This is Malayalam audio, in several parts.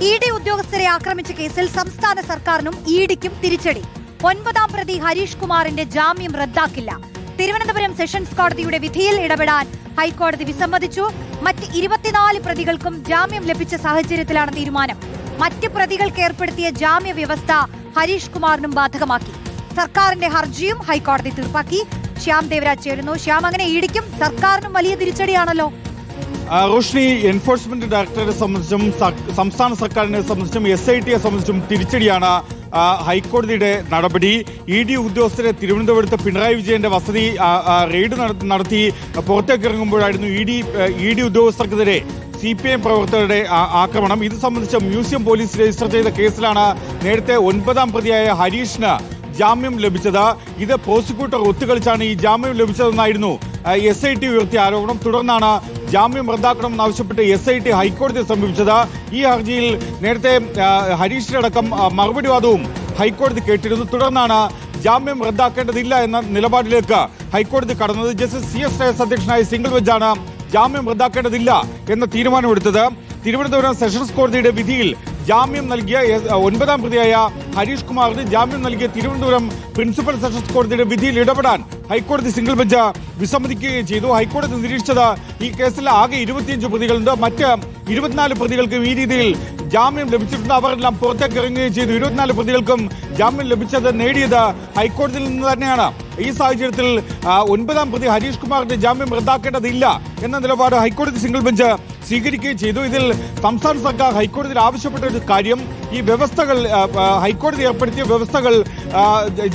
ഇഡി ഉദ്യോഗസ്ഥരെ ആക്രമിച്ച കേസിൽ സംസ്ഥാന സർക്കാരിനും ഇഡിക്കും തിരിച്ചടി. 9ാം പ്രതി ഹരീഷ് കുമാറിന്റെ ജാമ്യം റദ്ദാക്കില്ല. തിരുവനന്തപുരം സെഷൻസ് കോടതിയുടെ വിധിയിൽ ഇടപെടാൻ ഹൈക്കോടതി വിസമ്മതിച്ചു. മറ്റ് 24 പ്രതികൾക്കും ജാമ്യം ലഭിച്ച സാഹചര്യത്തിലാണ് തീരുമാനം. മറ്റ് പ്രതികൾക്ക് ഏർപ്പെടുത്തിയ ജാമ്യ വ്യവസ്ഥ ഹരീഷ് കുമാറിനും ബാധകമാക്കി. സർക്കാരിന്റെ ഹർജിയും ഹൈക്കോടതി തീർപ്പാക്കി. ശ്യാം ദേവരാജ് ചേരുന്നു. ശ്യാം, അങ്ങനെ ഇഡിക്കും സർക്കാരിനും വലിയ തിരിച്ചടിയാണല്ലോ. റോഷ്നി, എൻഫോഴ്സ്മെന്റ് ഡയറക്ടറെ സംബന്ധിച്ചും സംസ്ഥാന സർക്കാരിനെ സംബന്ധിച്ചും SITയെ സംബന്ധിച്ചും തിരിച്ചടിയാണ് ഹൈക്കോടതിയുടെ നടപടി. ഇഡി ഉദ്യോഗസ്ഥരെ തിരുവനന്തപുരത്ത് പിണറായി വിജയന്റെ വസതി റെയ്ഡ് നടത്തി പുറത്തേക്ക് ഇറങ്ങുമ്പോഴായിരുന്നു ഇഡി ഉദ്യോഗസ്ഥർക്കെതിരെ CPIM പ്രവർത്തകരുടെ ആക്രമണം. ഇത് സംബന്ധിച്ച് മ്യൂസിയം പോലീസ് രജിസ്റ്റർ ചെയ്ത കേസിലാണ് നേരത്തെ 9ാം പ്രതിയായ ഹരീഷിന് ജാമ്യം ലഭിച്ചത്. ഇത് പ്രോസിക്യൂട്ടർ ഒത്തുകളിച്ചാണ് ഈ ജാമ്യം ലഭിച്ചതെന്നായിരുന്നു SIT ഉയർത്തിയ ആരോപണം. തുടർന്നാണ് ജാമ്യം റദ്ദാക്കണമെന്നാവശ്യപ്പെട്ട് SIT ഹൈക്കോടതിയെ സമീപിച്ചത്. ഈ ഹർജിയിൽ നേരത്തെ ഹരീഷിനടക്കം മറുപടി വാദവും ഹൈക്കോടതി കേട്ടിരുന്നു. തുടർന്നാണ് ജാമ്യം റദ്ദാക്കേണ്ടതില്ല എന്ന നിലപാടിലേക്ക് ഹൈക്കോടതി കടന്നത്. ജസ്റ്റിസ് CS രേസ് അധ്യക്ഷനായ സിംഗിൾ ബെഞ്ചാണ് ജാമ്യം റദ്ദാക്കേണ്ടതില്ല എന്ന തീരുമാനമെടുത്തത്. തിരുവനന്തപുരം സെഷൻസ് കോടതിയുടെ വിധിയിൽ ജാമ്യം നൽകിയ 9ാം പ്രതിയായ ഹരീഷ് കുമാറിന് ജാമ്യം നൽകിയ തിരുവനന്തപുരം പ്രിൻസിപ്പൽ സെഷൻസ് കോടതിയുടെ വിധിയിൽ ഇടപെടാൻ ഹൈക്കോടതി സിംഗിൾ ബെഞ്ച് വിസമ്മതിക്കുകയും ചെയ്തു. ഹൈക്കോടതി നിരീക്ഷിച്ചത് ഈ കേസിൽ ആകെ 25 പ്രതികളുണ്ട്. മറ്റ് 24 പ്രതികൾക്കും ഈ രീതിയിൽ ജാമ്യം ലഭിച്ചിട്ടുണ്ട്. അവരെല്ലാം പുറത്തേക്ക് ഇറങ്ങുകയും ചെയ്തു. 24 പ്രതികൾക്കും ജാമ്യം ലഭിച്ചത് നേടിയത് ഹൈക്കോടതിയിൽ നിന്ന് തന്നെയാണ്. ഈ സാഹചര്യത്തിൽ 9ാം പ്രതി ഹരീഷ് കുമാറിന്റെ ജാമ്യം റദ്ദാക്കേണ്ടതില്ല എന്ന നിലപാട് ഹൈക്കോടതി സിംഗിൾ ബെഞ്ച് സ്വീകരിക്കുകയും ചെയ്തു. ഇതിൽ സംസ്ഥാന സർക്കാർ ഹൈക്കോടതിയിൽ ആവശ്യപ്പെട്ട ഒരു കാര്യം, ഈ വ്യവസ്ഥകൾ ഹൈക്കോടതി ഏർപ്പെടുത്തിയ വ്യവസ്ഥകൾ,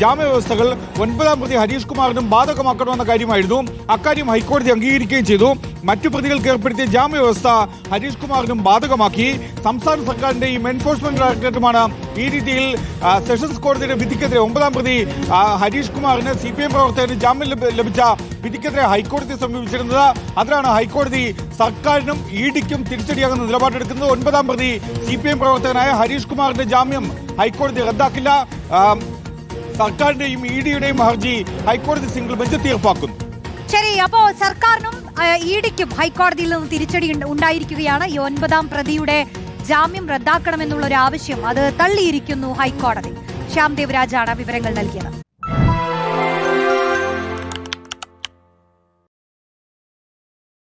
ജാമ്യ വ്യവസ്ഥകൾ 9ാം പ്രതി ഹരീഷ് കുമാറിനും ബാധകമാക്കണമെന്ന കാര്യമായിരുന്നു. അക്കാര്യം ഹൈക്കോടതി അംഗീകരിക്കുകയും ചെയ്തു. മറ്റു പ്രതികൾക്ക് ഏർപ്പെടുത്തിയ ജാമ്യ വ്യവസ്ഥ ഹരീഷ് കുമാറിനും ബാധകമാക്കി. സംസ്ഥാന സർക്കാരിന്റെയും എൻഫോഴ്സ്മെന്റ് ഡയറക്ടറേറ്റുമാണ് ഈ രീതിയിൽ സെഷൻസ് കോടതിയുടെ വിധിക്കെതിരെ 9ാം പ്രതി ഹരീഷ് കുമാറിന് CPIM പ്രവർത്തകന് ജാമ്യം ലഭിച്ച വിധിക്കെതിരെ ഹൈക്കോടതിയെ സമീപിച്ചിരുന്നത്. അതിലാണ് ഹൈക്കോടതി സർക്കാരിനും ഇഡിക്കും തിരിച്ചടിയാകുന്ന നിലപാടെടുക്കുന്നത്. 9ാം പ്രതി CPIM പ്രവർത്തകനായ ഹരീഷ് കുമാറിന്റെ ജാമ്യം ഹൈക്കോടതി റദ്ദാക്കില്ല. സർക്കാരിന്റെയും ഇഡിയുടെയും ഹർജി ഹൈക്കോടതി സിംഗിൾ ബെഞ്ച് തീർപ്പാക്കുന്നു. ശരി, അപ്പോ സർക്കാരിനും ഇഡിക്കും ഹൈക്കോടതിയിൽ നിന്ന് തിരിച്ചടി ഉണ്ടായിരിക്കുകയാണ്. ഈ 9ാം പ്രതിയുടെ ജാമ്യം റദ്ദാക്കണമെന്നുള്ള ഒരു ആവശ്യം അത് തള്ളിയിരിക്കുന്നു ഹൈക്കോടതി. ശ്യാം ദേവരാജാണ് വിവരങ്ങൾ നൽകിയത്.